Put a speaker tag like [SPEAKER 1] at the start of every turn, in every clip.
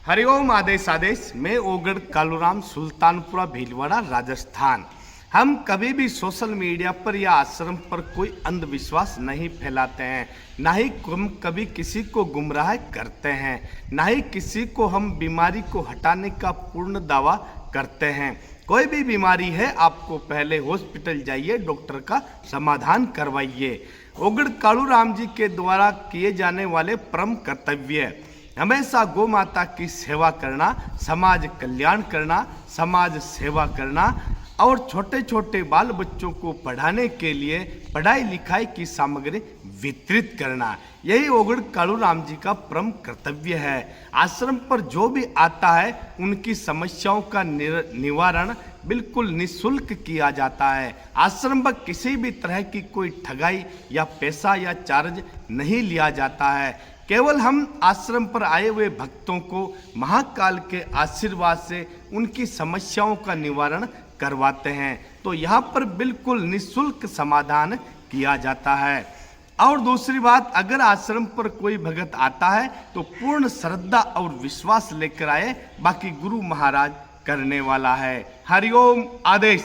[SPEAKER 1] हरिओम आदेश आदेश। मैं ओगढ़ कालूराम, सुल्तानपुरा भीलवाड़ा, राजस्थान। हम कभी भी सोशल मीडिया पर या आश्रम पर कोई अंधविश्वास नहीं फैलाते हैं, ना ही हम कभी किसी को गुमराह करते हैं, ना ही किसी को हम बीमारी को हटाने का पूर्ण दावा करते हैं। कोई भी बीमारी है, आपको पहले हॉस्पिटल जाइए, डॉक्टर का समाधान करवाइए। ओगढ़ कालूराम जी के द्वारा किए जाने वाले परम कर्तव्य हमेशा गौ माता की सेवा करना, समाज कल्याण करना, समाज सेवा करना और छोटे छोटे बाल बच्चों को पढ़ाने के लिए पढ़ाई लिखाई की सामग्री वितरित करना, यही ओगढ़ कालूराम जी का परम कर्तव्य है। आश्रम पर जो भी आता है उनकी समस्याओं का निवारण बिल्कुल निःशुल्क किया जाता है। आश्रम पर किसी भी तरह की कोई ठगाई या पैसा या चार्ज नहीं लिया जाता है। केवल हम आश्रम पर आए हुए भक्तों को महाकाल के आशीर्वाद से उनकी समस्याओं का निवारण करवाते हैं। तो यहाँ पर बिल्कुल निःशुल्क समाधान किया जाता है। और दूसरी बात, अगर आश्रम पर कोई भगत आता है तो पूर्ण श्रद्धा और विश्वास लेकर आए, बाकी गुरु महाराज करने वाला है। हरिओम आदेश।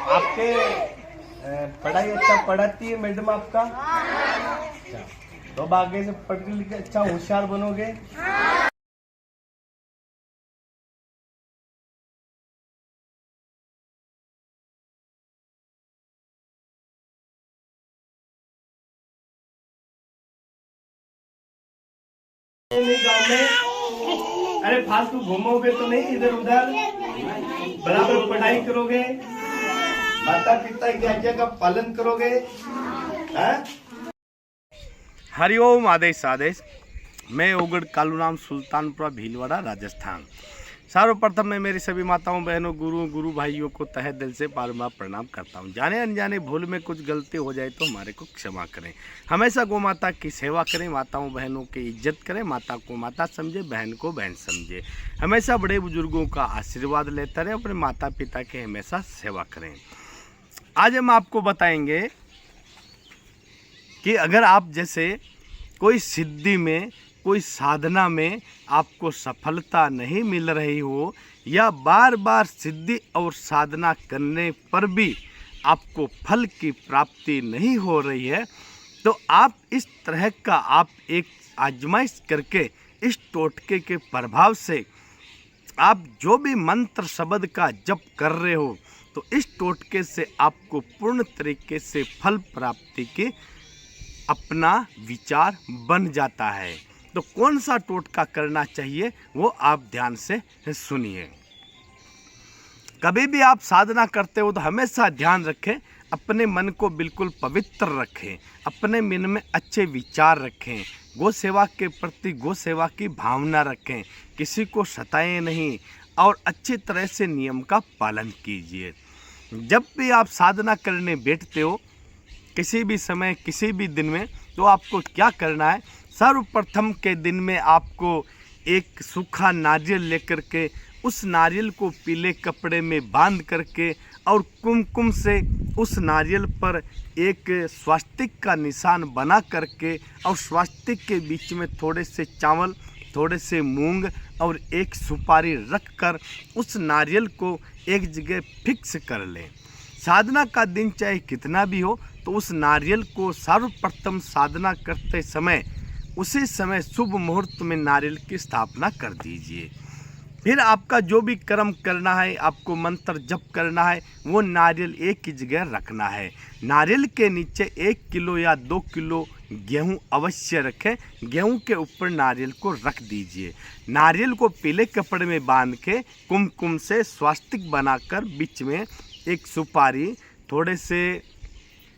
[SPEAKER 1] आपके पढ़ाई अच्छा पढ़ाती है मैडम आपका? अच्छा, तो अब आगे से पढ़ लिख के अच्छा होशियार बनोगे। गाँव में अरे फालतू घूमोगे तो नहीं, इधर उधर बराबर पढ़ाई करोगे, माता पिता की आज्ञा का पालन करोगे। हरिओम आदेश आदेश। मैं ओगढ़ कालूराम, सुल्तानपुरा भीलवाड़ा, राजस्थान। सर्वप्रथम मैं मेरी सभी माताओं बहनों गुरु भाइयों को तहे दिल से बार-बार प्रणाम करता हूं। जाने अनजाने भूल में कुछ गलती हो जाए तो हमारे को क्षमा करें। हमेशा गौ माता की सेवा करें, माताओं बहनों की इज्जत करें, माता को माता समझे, बहन को बहन समझे। हमेशा बड़े बुजुर्गों का आशीर्वाद लेते रहें, अपने माता पिता की हमेशा सेवा करें। आज हम आपको बताएंगे कि अगर आप जैसे कोई सिद्धि में, कोई साधना में आपको सफलता नहीं मिल रही हो, या बार बार सिद्धि और साधना करने पर भी आपको फल की प्राप्ति नहीं हो रही है, तो आप इस तरह का आप एक आजमाइश करके इस टोटके के प्रभाव से आप जो भी मंत्र शब्द का जप कर रहे हो, तो इस टोटके से आपको पूर्ण तरीके से फल प्राप्ति के अपना विचार बन जाता है। तो कौन सा टोटका करना चाहिए वो आप ध्यान से सुनिए। कभी भी आप साधना करते हो तो हमेशा ध्यान रखें, अपने मन को बिल्कुल पवित्र रखें, अपने मन में अच्छे विचार रखें, गौ सेवा के प्रति गौ सेवा की भावना रखें, किसी को सताएं नहीं और अच्छी तरह से नियम का पालन कीजिए। जब भी आप साधना करने बैठते हो, किसी भी समय किसी भी दिन में, तो आपको क्या करना है, सर्वप्रथम के दिन में आपको एक सूखा नारियल लेकर के उस नारियल को पीले कपड़े में बांध करके और कुमकुम से उस नारियल पर एक स्वास्तिक का निशान बना करके और स्वास्तिक के बीच में थोड़े से चावल, थोड़े से मूंग और एक सुपारी रख कर उस नारियल को एक जगह फिक्स कर लें। साधना का दिन चाहे कितना भी हो, तो उस नारियल को सर्वप्रथम साधना करते समय उसी समय शुभ मुहूर्त में नारियल की स्थापना कर दीजिए। फिर आपका जो भी कर्म करना है, आपको मंत्र जप करना है, वो नारियल एक ही जगह रखना है। नारियल के नीचे 1 किलो या 2 किलो गेहूं अवश्य रखें, गेहूं के ऊपर नारियल को रख दीजिए। नारियल को पीले कपड़े में बांध के कुमकुम से स्वास्तिक बनाकर बीच में एक सुपारी, थोड़े से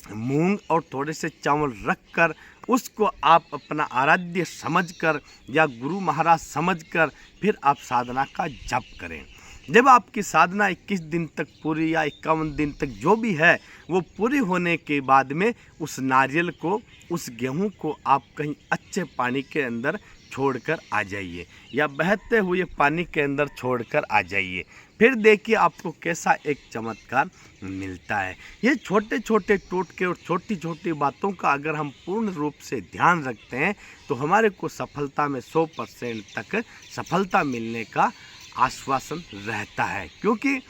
[SPEAKER 1] मूंग और थोड़े से चावल रखकर उसको आप अपना आराध्य समझकर या गुरु महाराज समझकर फिर आप साधना का जप करें। जब आपकी साधना 21 दिन तक पूरी या 51 दिन तक जो भी है वो पूरी होने के बाद में उस नारियल को, उस गेहूं को आप कहीं अच्छे पानी के अंदर छोड़कर आ जाइए या बहते हुए पानी के अंदर छोड़कर आ जाइए। फिर देखिए आपको कैसा एक चमत्कार मिलता है। ये छोटे छोटे टोटके और छोटी छोटी बातों का अगर हम पूर्ण रूप से ध्यान रखते हैं तो हमारे को सफलता में 100% तक सफलता मिलने का आश्वासन रहता है। क्योंकि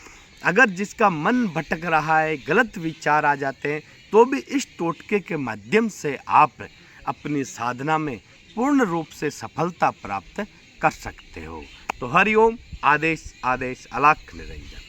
[SPEAKER 1] अगर जिसका मन भटक रहा है, गलत विचार आ जाते हैं, तो भी इस टोटके के माध्यम से आप अपनी साधना में पूर्ण रूप से सफलता प्राप्त कर सकते हो। तो हरिओम। आदेश आदेश अलख निरंजन।